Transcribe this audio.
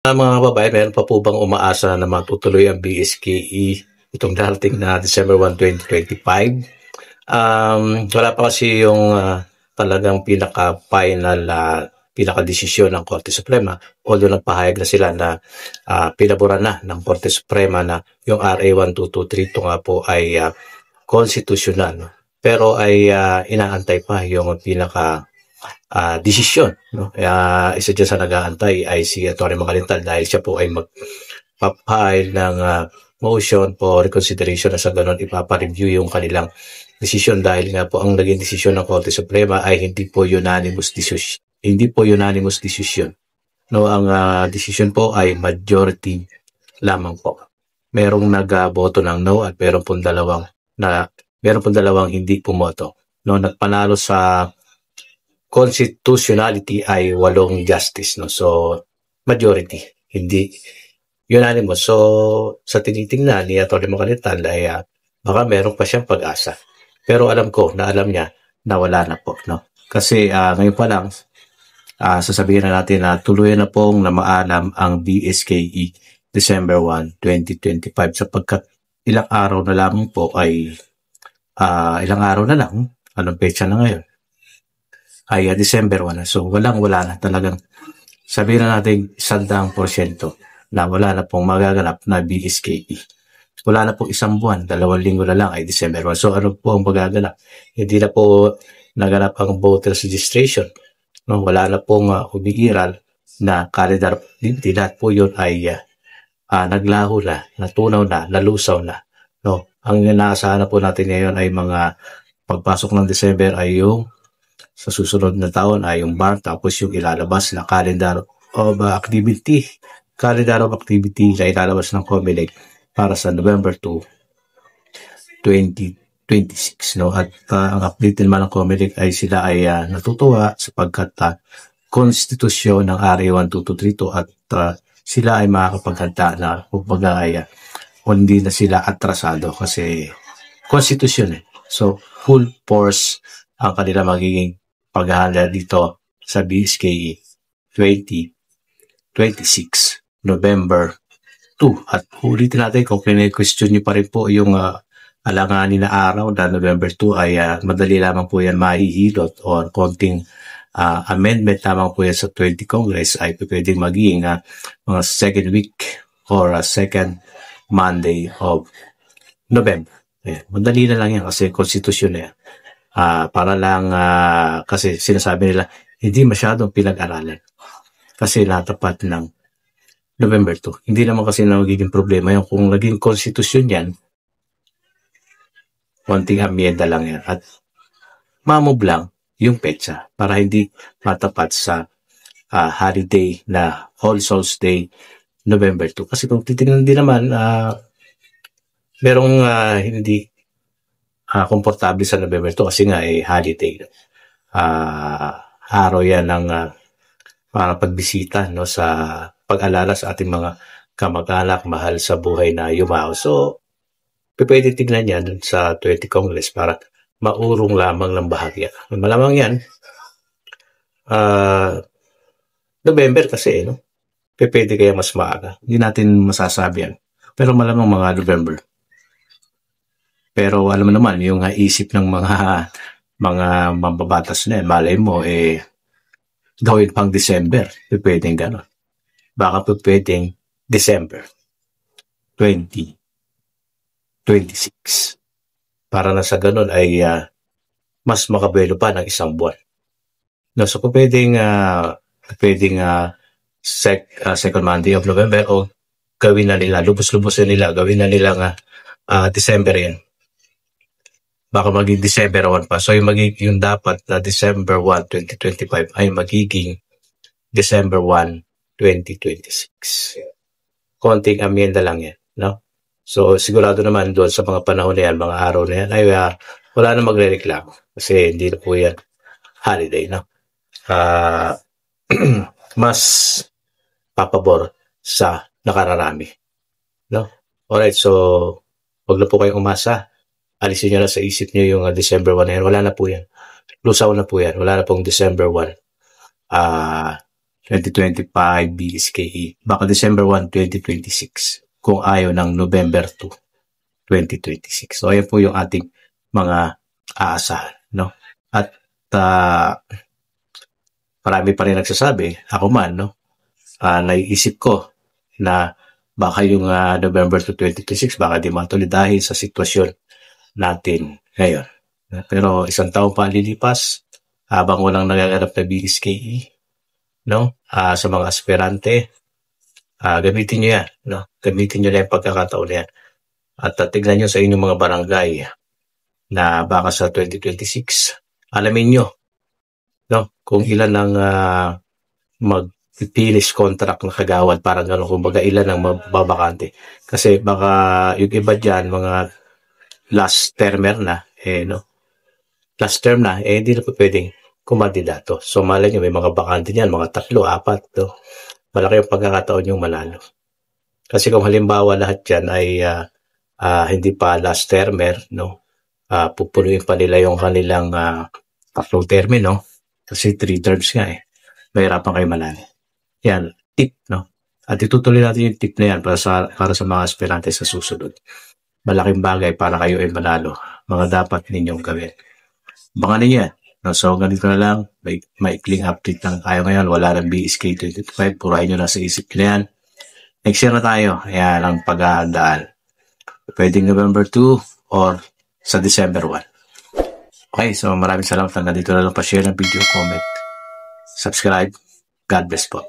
Mga kababayan, meron pa po bang umaasa na matutuloy ang BSKE itong darating na December 1, 2025? Wala pa kasi yung talagang pinaka-final pinaka-desisyon ng Korte Suprema, although nagpahayag na sila na pinaboran na ng Korte Suprema na yung RA 1223 ito nga po ay constitutional. No? Pero ay inaantay pa yung pinaka desisyon. No? Isa dyan sa nag-aantay ay si Atty. Makalintal dahil siya po ay magpapile ng motion for reconsideration na sa ganun ipapareview yung kanilang desisyon dahil nga po ang naging desisyon ng Korte Suprema ay hindi po unanimous decision. Hindi po unanimous decision. No, ang desisyon po ay majority lamang po. Merong nagboto ng no at meron pong dalawang hindi pumoto. No, nagpanalo sa constitutionality ay 8 justice, no? So majority, hindi unanimous. So sa tinitingnan ni Atty. Makalintal ay baka meron pa siyang pag-asa. Pero alam niya na wala na po, no? Kasi ngayon pa lang sasabihin na natin na tuluyan na pong namaalam ang BSKE December 1, 2025 sapagkat ilang araw na lamang po ay anong petsa na ngayon? Ay December 1 na. So wala na talagang sabihin na natin 100% na wala na pong magaganap na BSKE. Wala na pong isang buwan, 2 linggo na lang ay December 1. So ano po ang magaganap? Hindi na po naganap ang voters registration. No, wala na pong umiiral na calendar activity. Lahat po yun ay naglaho na, natunaw na, nalusaw na. No, ang inaasahan na po natin ngayon ay mga pagpasok ng December ay yung sa susunod na taon ay yung BAR tapos yung ilalabas na calendar of activity. Calendar of activity na ilalabas ng COMELEC para sa November 2, 2026. No? At ang update naman ng COMELEC ay sila ay natutuwa sapagkat konstitusyon ng RA 1223 at sila ay makakapaghanda na kumbaga ay hindi na sila atrasado kasi konstitusyon eh. So full force ang kanila magiging paghahanda dito sa BSKE 2026 November 2. At ulitin natin kung question nyo pa rin po yung alanganin na araw na November 2 ay madali lamang po yan mahihilot or konting amendment lamang po yan sa 20 Congress ay pwedeng maging mga second week or second Monday of November. Madali na lang yan kasi konstitusyon na yan. Para lang kasi sinasabi nila hindi masyadong pinag-aralan kasi natapat ng November 2. Hindi naman kasi na magiging problema yung kung naging konstitusyon yan, konting amyenda lang yan at mamove lang yung petsa para hindi matapat sa holiday na All Souls Day November 2. Kasi kung titignan din naman merong hindi komportable sa November 2 kasi nga holiday. Araw yan ng para pagbisita no sa pag-alala sa ating mga kamag-anak, mahal sa buhay na yumao. So pwede tignan yan sa 20 Congress para maurong lamang ng bahagya. Malamang yan November kasi no. Pwede kaya mas maaga. Hindi natin masasabi yan. Pero malamang mga November. Pero alam mo naman, yung isip ng mga mambabatas na yan, malay mo, gawin pang December. Pwedeng gano'n. Baka pwedeng December 2026. Para na sa gano'n ay mas makabelo pa ng isang buwan. No, so pwedeng second Monday of November o gawin na nila, lubos-lubosin nila, gawin na nila December yan. Baka maging December 1 pa. So yung dapat na December 1, 2025 ay magiging December 1, 2026. Konting amyenda lang yan. No? So sigurado naman doon sa mga panahon na yan, mga araw na yan, ay wala na magre-reklamo. Kasi hindi na po yan holiday. No? Mas papabor sa nakararami. No? Alright, so huwag na po kayong umasa. Alisin nyo na sa isip nyo yung December 1 na yan. Wala na po yan. Lusaw na po yan. Wala na pong December 1. 2025 BSKE. Baka December 1, 2026 kung ayaw ng November 2, 2026. So, ayan po yung ating mga aasahan, no? At marami pa rin nagsasabi, ako man, no? Naiisip ko na baka yung November 2, 2026, baka di matuloy dahil sa sitwasyon natin ngayon. Pero isang taon pa lilipas, habang walang nagaganap na BSKE, no? Sa mga aspirante, gamitin nyo yan, no? Gamitin nyo na yung pagkakataon na yan. At tignan nyo sa inyong mga barangay na baka sa 2026, alamin nyo, no? Kung ilan ang magpipilis contract na kagawad, parang gano'n, kumbaga ilan ang mababakante. Kasi baka yung iba dyan, mga last termer na, no? Last term na, hindi na po pwedeng kumandidato. So, malay nyo, may mga bakante niyan, mga 3, 4, no? Malaki yung pagkakataon yung manalo. Kasi kung halimbawa lahat yan ay hindi pa last termer, no? Pupunuin pa nila yung kanilang 3 terme, no? Kasi 3 terms nga mahirapan kayo manalo. Yan, tip, no? At itutuloy natin yung tip na yan para sa mga aspirante sa susunod. Malaking bagay para kayo ay manalo. Mga dapat ninyong gawin. Bangan ninyo yan. No, so, ganito na lang. May maikling update lang tayo ngayon. Wala ng BSK 2025. Purahin nyo na sa isip nyo na yan. Next year na tayo. Ayan ang paghahandaan. Pwedeng November 2 or sa December 1. Okay, so maraming salamat. Hanggang dito na lang pa-share ng video, comment, subscribe. God bless po.